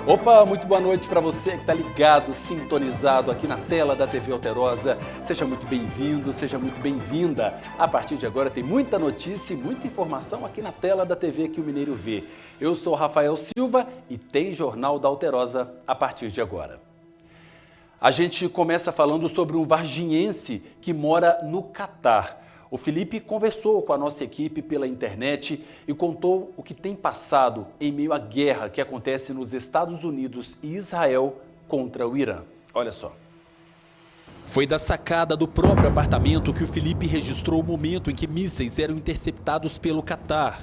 Opa, muito boa noite para você que está ligado, sintonizado aqui na tela da TV Alterosa. Seja muito bem-vindo, seja muito bem-vinda. A partir de agora tem muita notícia e muita informação aqui na tela da TV que o Mineiro vê. Eu sou Rafael Silva e tem Jornal da Alterosa a partir de agora. A gente começa falando sobre um varginhense que mora no Catar. O Felipe conversou com a nossa equipe pela internet e contou o que tem passado em meio à guerra que acontece nos Estados Unidos e Israel contra o Irã. Olha só. Foi da sacada do próprio apartamento que o Felipe registrou o momento em que mísseis eram interceptados pelo Catar.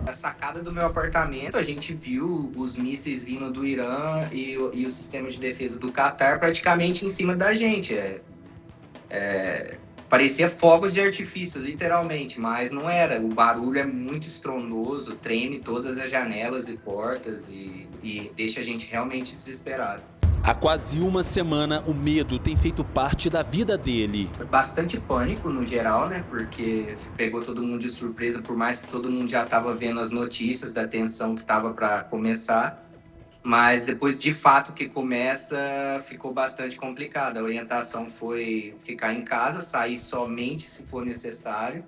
A sacada do meu apartamento, a gente viu os mísseis vindo do Irã e o sistema de defesa do Catar praticamente em cima da gente. Parecia fogos de artifício, literalmente, mas não era. O barulho é muito estrondoso, treme todas as janelas e portas e deixa a gente realmente desesperado. Há quase uma semana, o medo tem feito parte da vida dele. Bastante pânico no geral, né? Porque pegou todo mundo de surpresa, por mais que todo mundo já estava vendo as notícias da tensão que estava para começar. Mas depois, de fato, que começa, ficou bastante complicado. A orientação foi ficar em casa, sair somente se for necessário.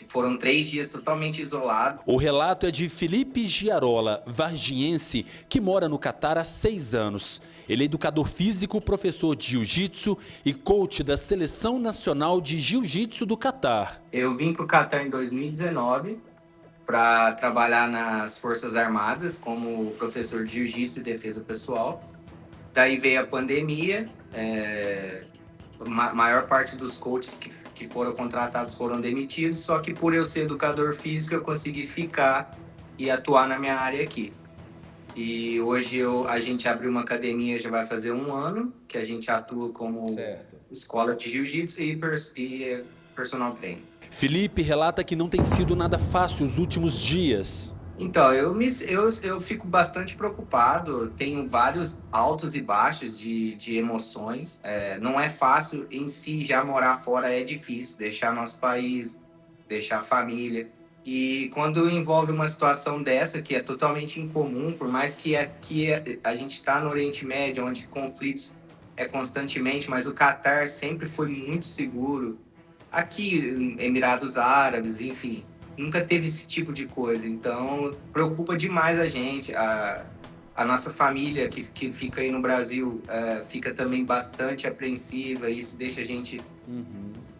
Foram 3 dias totalmente isolados. O relato é de Felipe Giarola, varginhense, que mora no Catar há 6 anos. Ele é educador físico, professor de jiu-jitsu e coach da Seleção Nacional de Jiu-Jitsu do Catar. Eu vim para o Catar em 2019 para trabalhar nas Forças Armadas como professor de jiu-jitsu e defesa pessoal. Daí veio a pandemia, a maior parte dos coaches que foram contratados foram demitidos, só que por eu ser educador físico eu consegui ficar e atuar na minha área aqui. E hoje a gente abriu uma academia, já vai fazer 1 ano, que a gente atua como escola de jiu-jitsu e personal trainer. Felipe relata que não tem sido nada fácil os últimos dias. Então, eu fico bastante preocupado, tenho vários altos e baixos de emoções. Não é fácil em si, já morar fora é difícil, deixar nosso país, deixar a família. E quando envolve uma situação dessa, que é totalmente incomum, por mais que aqui a gente está no Oriente Médio, onde conflitos é constantemente, mas o Catar sempre foi muito seguro. Aqui, Emirados Árabes, enfim, nunca teve esse tipo de coisa. Então, preocupa demais a gente. A nossa família que fica aí no Brasil fica também bastante apreensiva. Isso deixa a gente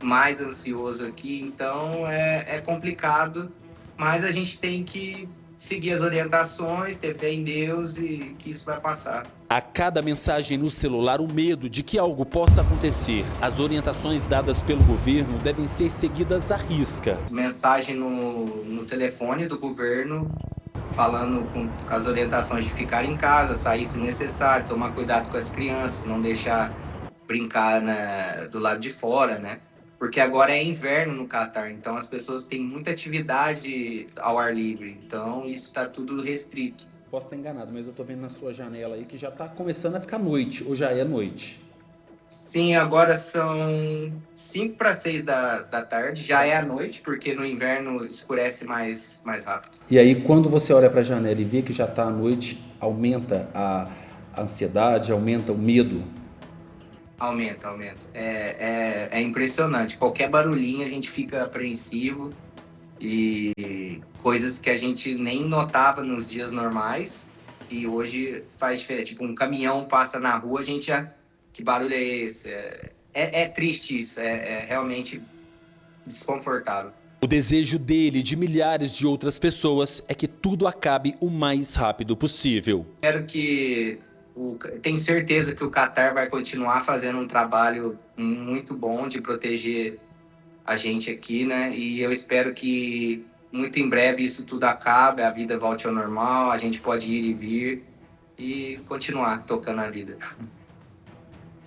mais ansioso aqui. Então, é complicado, mas a gente tem que seguir as orientações, ter fé em Deus e que isso vai passar. A cada mensagem no celular, o medo de que algo possa acontecer. As orientações dadas pelo governo devem ser seguidas à risca. Mensagem no telefone do governo, falando com as orientações de ficar em casa, sair se necessário, tomar cuidado com as crianças, não deixar brincar do lado de fora, né? Porque agora é inverno no Catar, então as pessoas têm muita atividade ao ar livre, então isso está tudo restrito. Posso estar enganado, mas eu estou vendo na sua janela aí que já está começando a ficar noite, ou já é noite. Sim, agora são 5 para 6 da tarde, já é a noite, porque no inverno escurece mais rápido. E aí, quando você olha para a janela e vê que já está à noite, aumenta a ansiedade, aumenta o medo? Aumenta. É impressionante. Qualquer barulhinho a gente fica apreensivo e coisas que a gente nem notava nos dias normais e hoje faz diferença. Tipo, um caminhão passa na rua, a gente já... Que barulho é esse? É triste isso, é realmente desconfortável. O desejo dele e de milhares de outras pessoas é que tudo acabe o mais rápido possível. Espero que... Tenho certeza que o Catar vai continuar fazendo um trabalho muito bom de proteger a gente aqui, né? E eu espero que muito em breve isso tudo acabe, a vida volte ao normal, a gente pode ir e vir e continuar tocando a vida.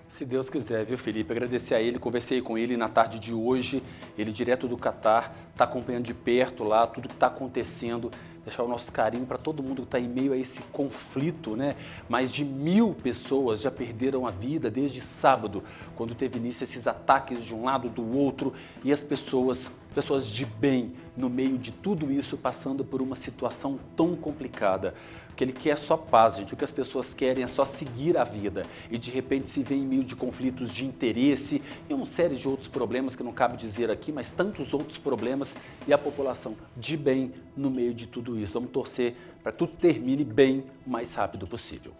Se Deus quiser, viu, Felipe? Agradecer a ele, conversei com ele na tarde de hoje, ele direto do Catar, está acompanhando de perto lá tudo que está acontecendo, deixar o nosso carinho para todo mundo que está em meio a esse conflito, né? Mais de 1000 pessoas já perderam a vida desde sábado, quando teve início esses ataques de um lado do outro e as pessoas pessoas de bem no meio de tudo isso, passando por uma situação tão complicada. O que ele quer é só paz, gente. O que as pessoas querem é só seguir a vida. E de repente se vê em meio de conflitos de interesse e uma série de outros problemas que não cabe dizer aqui, mas tantos outros problemas e a população de bem no meio de tudo isso. Vamos torcer para que tudo termine bem o mais rápido possível.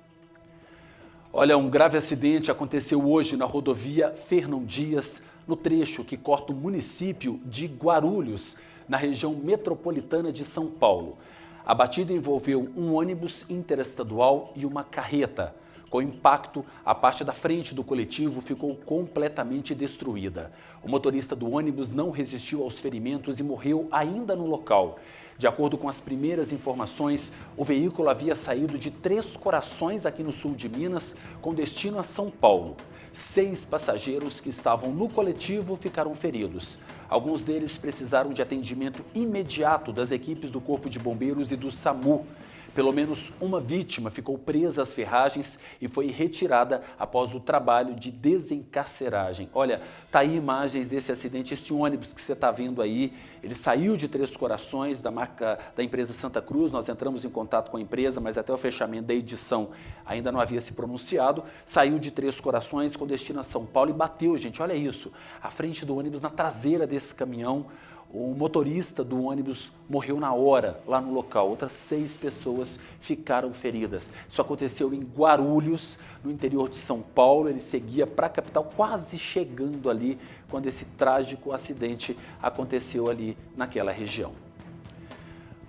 Olha, um grave acidente aconteceu hoje na rodovia Fernão Dias, no trecho que corta o município de Guarulhos, na região metropolitana de São Paulo. A batida envolveu um ônibus interestadual e uma carreta. Com impacto, a parte da frente do coletivo ficou completamente destruída. O motorista do ônibus não resistiu aos ferimentos e morreu ainda no local. De acordo com as primeiras informações, o veículo havia saído de Três Corações, aqui no sul de Minas, com destino a São Paulo. 6 passageiros que estavam no coletivo ficaram feridos. Alguns deles precisaram de atendimento imediato das equipes do Corpo de Bombeiros e do SAMU. Pelo menos uma vítima ficou presa às ferragens e foi retirada após o trabalho de desencarceragem. Olha, tá aí imagens desse acidente, esse ônibus que você está vendo aí, ele saiu de Três Corações, da empresa Santa Cruz. Nós entramos em contato com a empresa, mas até o fechamento da edição ainda não havia se pronunciado. Saiu de Três Corações com destino a São Paulo e bateu, gente, olha isso, a frente do ônibus na traseira desse caminhão. O motorista do ônibus morreu na hora, lá no local. Outras 6 pessoas ficaram feridas. Isso aconteceu em Guarulhos, no interior de São Paulo. Ele seguia para a capital, quase chegando ali, quando esse trágico acidente aconteceu ali naquela região.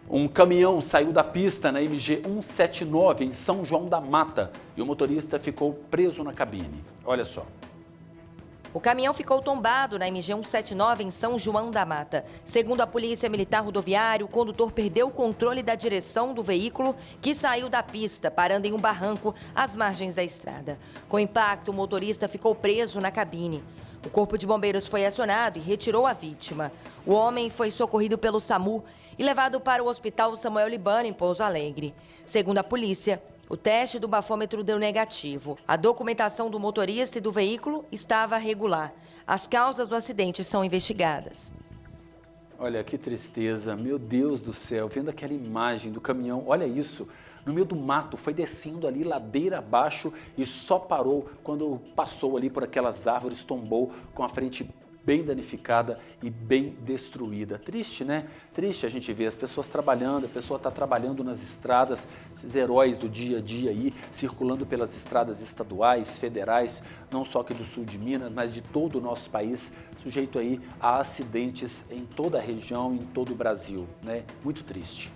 Um caminhão saiu da pista na MG 179, em São João da Mata, e o motorista ficou preso na cabine. Olha só. O caminhão ficou tombado na MG 179 em São João da Mata. Segundo a Polícia Militar Rodoviária, o condutor perdeu o controle da direção do veículo que saiu da pista, parando em um barranco às margens da estrada. Com o impacto, o motorista ficou preso na cabine. O Corpo de Bombeiros foi acionado e retirou a vítima. O homem foi socorrido pelo SAMU e levado para o Hospital Samuel Libano, em Pouso Alegre. Segundo a polícia, o teste do bafômetro deu negativo. A documentação do motorista e do veículo estava regular. As causas do acidente são investigadas. Olha, que tristeza. Meu Deus do céu, vendo aquela imagem do caminhão, olha isso, no meio do mato, foi descendo ali ladeira abaixo e só parou quando passou ali por aquelas árvores, tombou com a frente bem danificada e bem destruída. Triste, né? Triste a gente ver as pessoas trabalhando, a pessoa está trabalhando nas estradas, esses heróis do dia a dia aí, circulando pelas estradas estaduais, federais, não só aqui do sul de Minas, mas de todo o nosso país, sujeito aí a acidentes em toda a região, em todo o Brasil, né? Muito triste.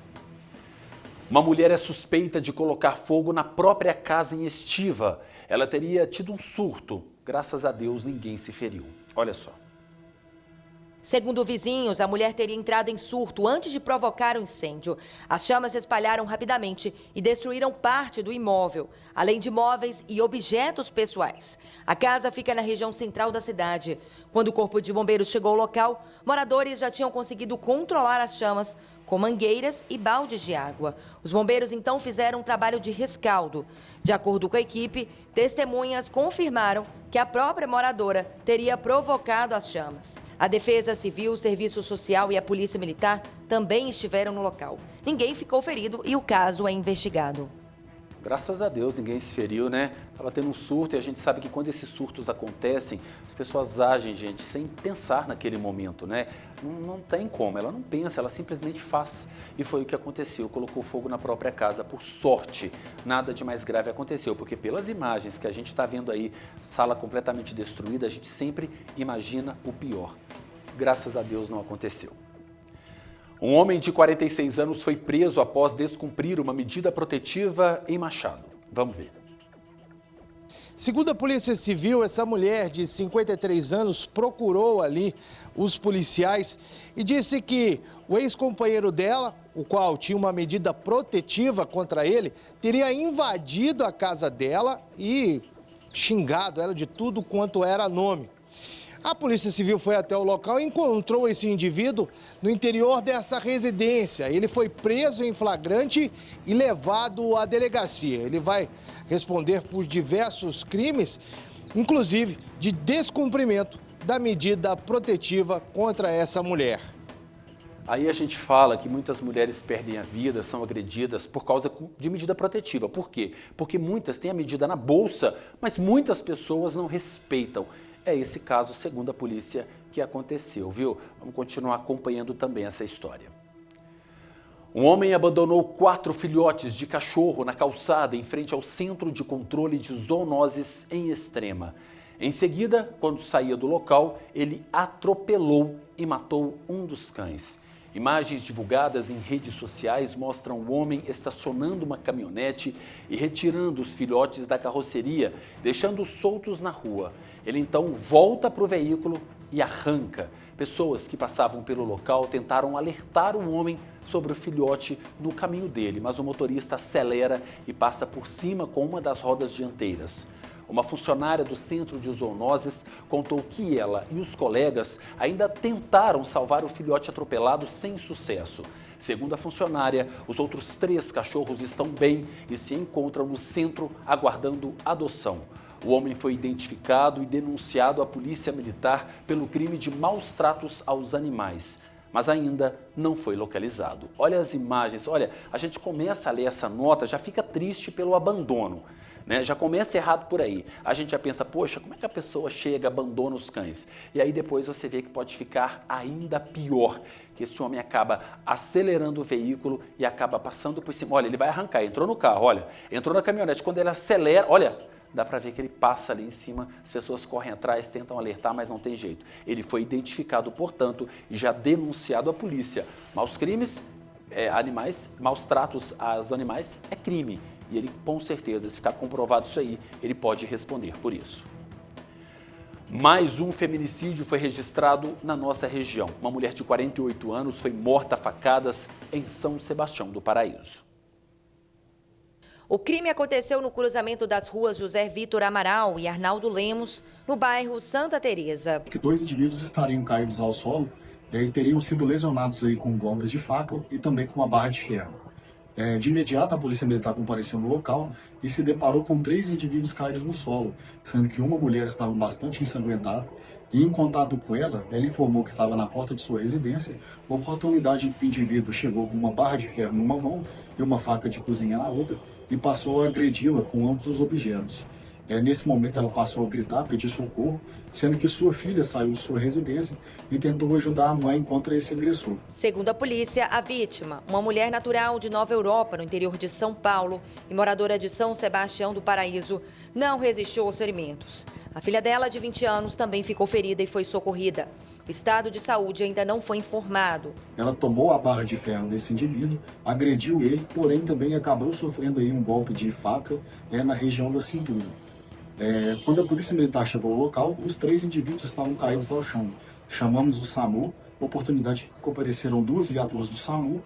Uma mulher é suspeita de colocar fogo na própria casa em Estiva. Ela teria tido um surto. Graças a Deus, ninguém se feriu. Olha só. Segundo vizinhos, a mulher teria entrado em surto antes de provocar o incêndio. As chamas se espalharam rapidamente e destruíram parte do imóvel, além de móveis e objetos pessoais. A casa fica na região central da cidade. Quando o Corpo de Bombeiros chegou ao local, moradores já tinham conseguido controlar as chamas com mangueiras e baldes de água. Os bombeiros então fizeram um trabalho de rescaldo. De acordo com a equipe, testemunhas confirmaram que a própria moradora teria provocado as chamas. A Defesa Civil, o Serviço Social e a Polícia Militar também estiveram no local. Ninguém ficou ferido e o caso é investigado. Graças a Deus ninguém se feriu, né? Estava tendo um surto e a gente sabe que quando esses surtos acontecem, as pessoas agem, gente, sem pensar naquele momento, né? Não tem como, ela não pensa, ela simplesmente faz. E foi o que aconteceu, colocou fogo na própria casa. Por sorte, nada de mais grave aconteceu, porque pelas imagens que a gente está vendo aí, sala completamente destruída, a gente sempre imagina o pior. Graças a Deus não aconteceu. Um homem de 46 anos foi preso após descumprir uma medida protetiva em Machado. Vamos ver. Segundo a Polícia Civil, essa mulher de 53 anos procurou ali os policiais e disse que o ex-companheiro dela, o qual tinha uma medida protetiva contra ele, teria invadido a casa dela e xingado ela de tudo quanto era nome. A Polícia Civil foi até o local e encontrou esse indivíduo no interior dessa residência. Ele foi preso em flagrante e levado à delegacia. Ele vai responder por diversos crimes, inclusive de descumprimento da medida protetiva contra essa mulher. Aí a gente fala que muitas mulheres perdem a vida, são agredidas por causa de medida protetiva. Por quê? Porque muitas têm a medida na bolsa, mas muitas pessoas não respeitam. É esse caso, segundo a polícia, que aconteceu, viu? Vamos continuar acompanhando também essa história. Um homem abandonou 4 filhotes de cachorro na calçada em frente ao Centro de Controle de Zoonoses em Extrema. Em seguida, quando saía do local, ele atropelou e matou um dos cães. Imagens divulgadas em redes sociais mostram o homem estacionando uma caminhonete e retirando os filhotes da carroceria, deixando-os soltos na rua. Ele então volta para o veículo e arranca. Pessoas que passavam pelo local tentaram alertar o homem sobre o filhote no caminho dele, mas o motorista acelera e passa por cima com uma das rodas dianteiras. Uma funcionária do Centro de Zoonoses contou que ela e os colegas ainda tentaram salvar o filhote atropelado sem sucesso. Segundo a funcionária, os outros 3 cachorros estão bem e se encontram no centro aguardando adoção. O homem foi identificado e denunciado à Polícia Militar pelo crime de maus tratos aos animais, mas ainda não foi localizado. Olha as imagens, olha, a gente começa a ler essa nota, já fica triste pelo abandono. Já começa errado por aí. A gente já pensa, poxa, como é que a pessoa chega, abandona os cães? E aí depois você vê que pode ficar ainda pior, que esse homem acaba acelerando o veículo e acaba passando por cima. Olha, ele vai arrancar, entrou no carro, olha, entrou na caminhonete. Quando ele acelera, olha, dá para ver que ele passa ali em cima, as pessoas correm atrás, tentam alertar, mas não tem jeito. Ele foi identificado, portanto, e já denunciado à polícia. Maus crimes, maus tratos aos animais é crime. E ele, com certeza, se ficar comprovado isso aí, ele pode responder por isso. Mais um feminicídio foi registrado na nossa região. Uma mulher de 48 anos foi morta a facadas em São Sebastião do Paraíso. O crime aconteceu no cruzamento das ruas José Vitor Amaral e Arnaldo Lemos, no bairro Santa Teresa. Que 2 indivíduos estariam caídos ao solo e teriam sido lesionados aí com golpes de faca e também com uma barra de ferro. De imediato, a Polícia Militar compareceu no local e se deparou com 3 indivíduos caídos no solo, sendo que uma mulher estava bastante ensanguentada e, em contato com ela, ela informou que estava na porta de sua residência. A oportunidade que o indivíduo chegou com uma barra de ferro numa mão e uma faca de cozinha na outra e passou a agredi-la com ambos os objetos. Nesse momento, ela passou a gritar, pedir socorro, sendo que sua filha saiu de sua residência e tentou ajudar a mãe contra esse agressor. Segundo a polícia, a vítima, uma mulher natural de Nova Europa, no interior de São Paulo, e moradora de São Sebastião do Paraíso, não resistiu aos ferimentos. A filha dela, de 20 anos, também ficou ferida e foi socorrida. O estado de saúde ainda não foi informado. Ela tomou a barra de ferro desse indivíduo, agrediu ele, porém também acabou sofrendo aí um golpe de faca na região da cintura. Quando a Polícia Militar chegou ao local, os 3 indivíduos estavam caídos ao chão. Chamamos o SAMU, oportunidade que compareceram 2 viaturas do SAMU,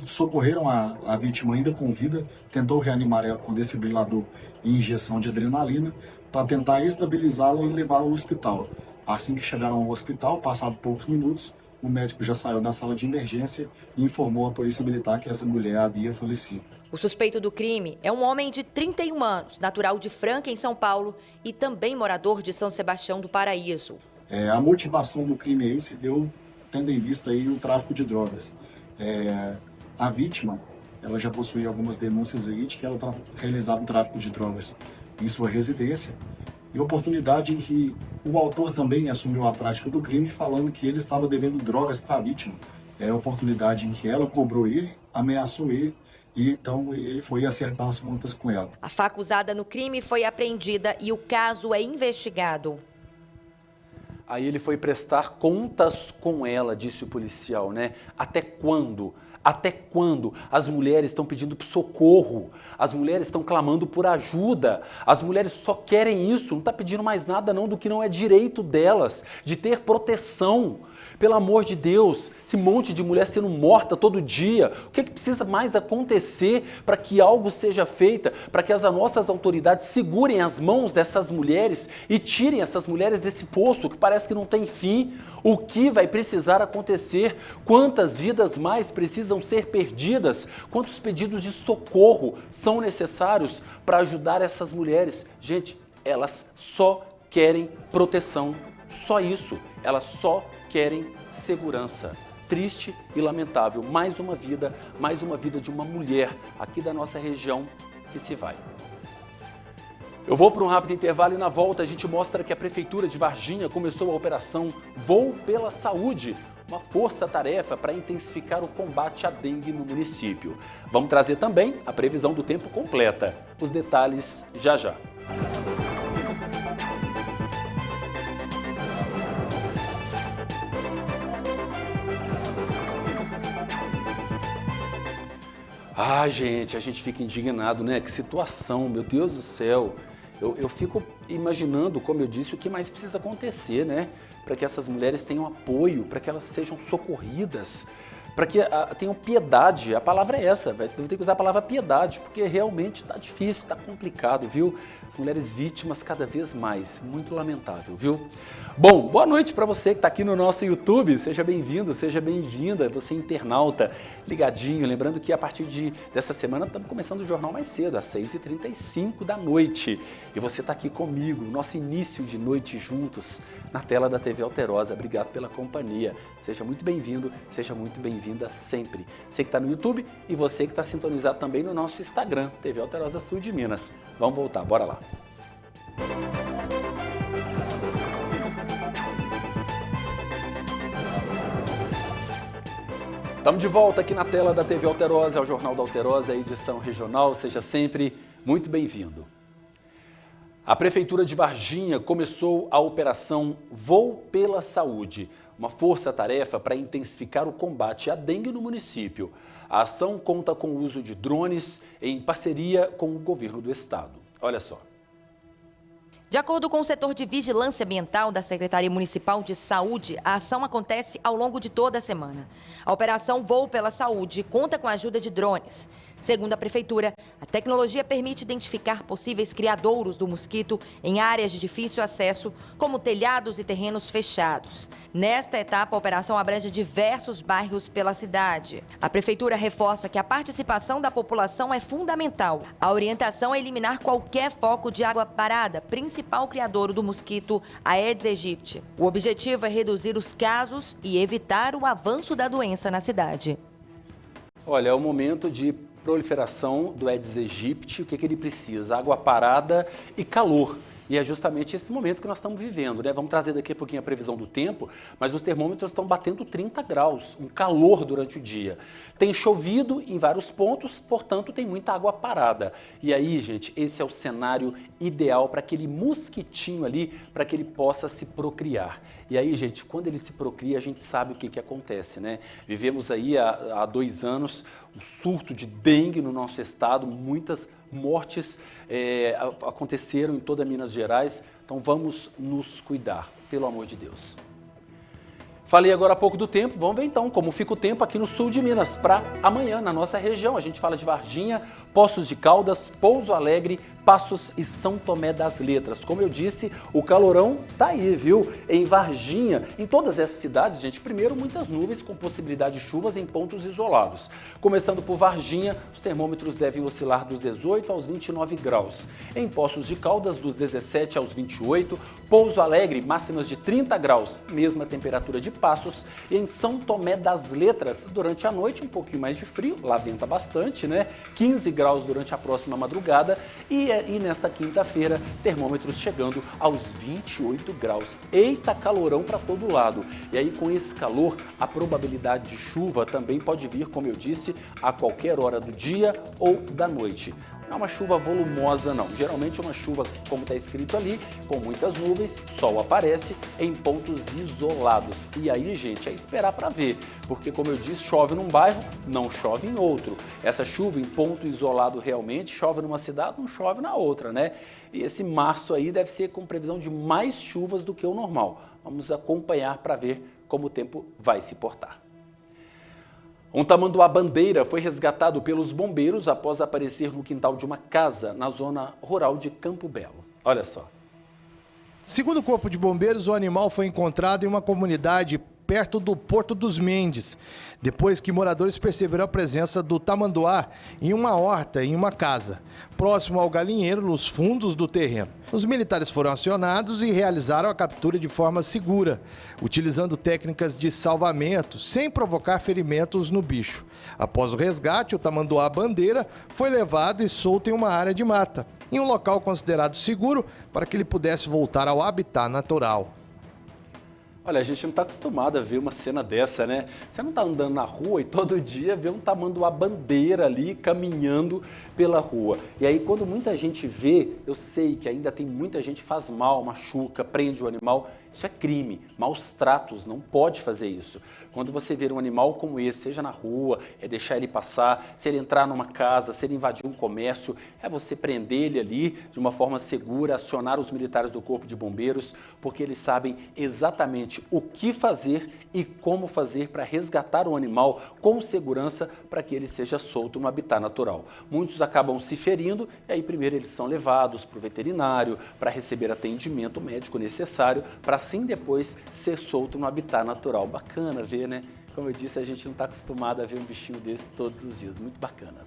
socorreram a vítima ainda com vida, tentou reanimar ela com desfibrilador e injeção de adrenalina para tentar estabilizá-la e levá-la ao hospital. Assim que chegaram ao hospital, passados poucos minutos, o médico já saiu da sala de emergência e informou à Polícia Militar que essa mulher havia falecido. O suspeito do crime é um homem de 31 anos, natural de Franca, em São Paulo, e também morador de São Sebastião do Paraíso. A motivação do crime aí se deu tendo em vista aí o tráfico de drogas. A vítima, ela já possuía algumas denúncias aí de que ela realizava o tráfico de drogas em sua residência, e oportunidade em que o autor também assumiu a prática do crime, falando que ele estava devendo drogas para a vítima. Oportunidade em que ela cobrou ele, ameaçou ele, e então ele foi acertar as contas com ela. A faca usada no crime foi apreendida e o caso é investigado. Aí ele foi prestar contas com ela, disse o policial, né? Até quando? Até quando as mulheres estão pedindo socorro? As mulheres estão clamando por ajuda. As mulheres só querem isso, não está pedindo mais nada não do que não é direito delas, de ter proteção. Pelo amor de Deus, esse monte de mulher sendo morta todo dia, o que precisa mais acontecer para que algo seja feito, para que as nossas autoridades segurem as mãos dessas mulheres e tirem essas mulheres desse poço que parece que não tem fim? O que vai precisar acontecer? Quantas vidas mais precisam ser perdidas? Quantos pedidos de socorro são necessários para ajudar essas mulheres? Gente, elas só querem proteção, só isso, elas só querem segurança. triste e lamentável. Mais uma vida de uma mulher aqui da nossa região que se vai. Eu vou para um rápido intervalo e na volta a gente mostra que a Prefeitura de Varginha começou a operação Voo pela Saúde, uma força-tarefa para intensificar o combate à dengue no município. Vamos trazer também a previsão do tempo completa. Os detalhes já já. Ah, gente, a gente fica indignado, né? Que situação, meu Deus do céu. Eu fico imaginando, como eu disse, o que mais precisa acontecer, né? Para que essas mulheres tenham apoio, para que elas sejam socorridas, para que tenham piedade. A palavra é essa, vai ter que usar a palavra piedade, porque realmente está difícil, está complicado, viu? As mulheres vítimas cada vez mais, muito lamentável, viu? Bom, boa noite para você que está aqui no nosso YouTube, seja bem-vindo, seja bem-vinda, você internauta, ligadinho, lembrando que a partir dessa semana estamos começando o jornal mais cedo, às 6h35 da noite, e você está aqui comigo, nosso início de noite juntos, na tela da TV Alterosa. Obrigado pela companhia, seja muito bem-vindo, seja muito bem-vinda sempre. Você que está no YouTube e você que está sintonizado também no nosso Instagram, TV Alterosa Sul de Minas. Vamos voltar, bora lá. Estamos de volta aqui na tela da TV Alterosa, é o Jornal da Alterosa, a edição regional. Seja sempre muito bem-vindo. A Prefeitura de Varginha começou a operação Voo pela Saúde, uma força-tarefa para intensificar o combate à dengue no município. A ação conta com o uso de drones em parceria com o governo do estado. Olha só. De acordo com o setor de vigilância ambiental da Secretaria Municipal de Saúde, a ação acontece ao longo de toda a semana. A operação Voo pela Saúde conta com a ajuda de drones. Segundo a Prefeitura, a tecnologia permite identificar possíveis criadouros do mosquito em áreas de difícil acesso, como telhados e terrenos fechados. Nesta etapa, a operação abrange diversos bairros pela cidade. A Prefeitura reforça que a participação da população é fundamental. A orientação é eliminar qualquer foco de água parada, principal criadouro do mosquito Aedes aegypti. O objetivo é reduzir os casos e evitar o avanço da doença na cidade. Olha, é o momento de proliferação do Aedes aegypti. O que ele precisa? Água parada e calor. E é justamente esse momento que nós estamos vivendo, né? Vamos trazer daqui a pouquinho a previsão do tempo, mas os termômetros estão batendo 30 graus, um calor durante o dia. Tem chovido em vários pontos, portanto tem muita água parada. E aí, gente, esse é o cenário ideal para aquele mosquitinho ali, para que ele possa se procriar. E aí, gente, quando ele se procria, a gente sabe o que acontece, né? Vivemos aí há 2 anos um surto de dengue no nosso estado, muitas mortes aconteceram em toda Minas Gerais, então vamos nos cuidar, pelo amor de Deus. Falei agora há pouco do tempo, vamos ver então como fica o tempo aqui no sul de Minas para amanhã, na nossa região. A gente fala de Varginha, Poços de Caldas, Pouso Alegre, Passos e São Tomé das Letras. Como eu disse, o calorão tá aí, viu? Em Varginha, em todas essas cidades, gente, primeiro muitas nuvens com possibilidade de chuvas em pontos isolados. Começando por Varginha, os termômetros devem oscilar dos 18 aos 29 graus. Em Poços de Caldas, dos 17 aos 28, Pouso Alegre, máximas de 30 graus, mesma temperatura de Passos, e em São Tomé das Letras, durante a noite um pouquinho mais de frio, lá venta bastante, né? 15 graus durante a próxima madrugada e nesta quinta-feira, termômetros chegando aos 28 graus. Eita, calorão para todo lado. E aí, com esse calor, a probabilidade de chuva também pode vir, como eu disse, a qualquer hora do dia ou da noite. Não é uma chuva volumosa, não. Geralmente é uma chuva, como está escrito ali, com muitas nuvens, sol aparece em pontos isolados. E aí, gente, é esperar para ver, porque, como eu disse, chove num bairro, não chove em outro. Essa chuva em ponto isolado realmente chove numa cidade, não chove na outra, né? E esse março aí deve ser com previsão de mais chuvas do que o normal. Vamos acompanhar para ver como o tempo vai se portar. Um tamanduá-bandeira foi resgatado pelos bombeiros após aparecer no quintal de uma casa na zona rural de Campo Belo. Olha só. Segundo o Corpo de Bombeiros, o animal foi encontrado em uma comunidade perto do Porto dos Mendes, depois que moradores perceberam a presença do tamanduá em uma horta, em uma casa, próximo ao galinheiro, nos fundos do terreno. Os militares foram acionados e realizaram a captura de forma segura, utilizando técnicas de salvamento, sem provocar ferimentos no bicho. Após o resgate, o tamanduá bandeira foi levado e solto em uma área de mata, em um local considerado seguro para que ele pudesse voltar ao habitat natural. Olha, a gente não está acostumado a ver uma cena dessa, né? Você não está andando na rua e todo dia vê um tamanduá bandeira ali caminhando pela rua. E aí, quando muita gente vê, eu sei que ainda tem muita gente que faz mal, machuca, prende o animal. Isso é crime, maus tratos, não pode fazer isso. Quando você vê um animal como esse, seja na rua, é deixar ele passar, se ele entrar numa casa, se ele invadir um comércio, é você prender ele ali de uma forma segura, acionar os militares do Corpo de Bombeiros, porque eles sabem exatamente o que fazer e como fazer para resgatar o animal com segurança para que ele seja solto no habitat natural. Muitos acabam se ferindo e aí primeiro eles são levados para o veterinário para receber atendimento médico necessário para assim depois ser solto no habitat natural. Bacana ver, né? Como eu disse, a gente não está acostumado a ver um bichinho desse todos os dias. Muito bacana.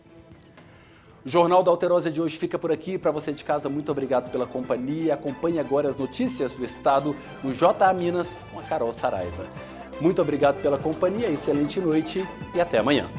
O Jornal da Alterosa de hoje fica por aqui. Para você de casa, muito obrigado pela companhia. Acompanhe agora as notícias do estado no JA Minas com a Carol Saraiva. Muito obrigado pela companhia, excelente noite e até amanhã.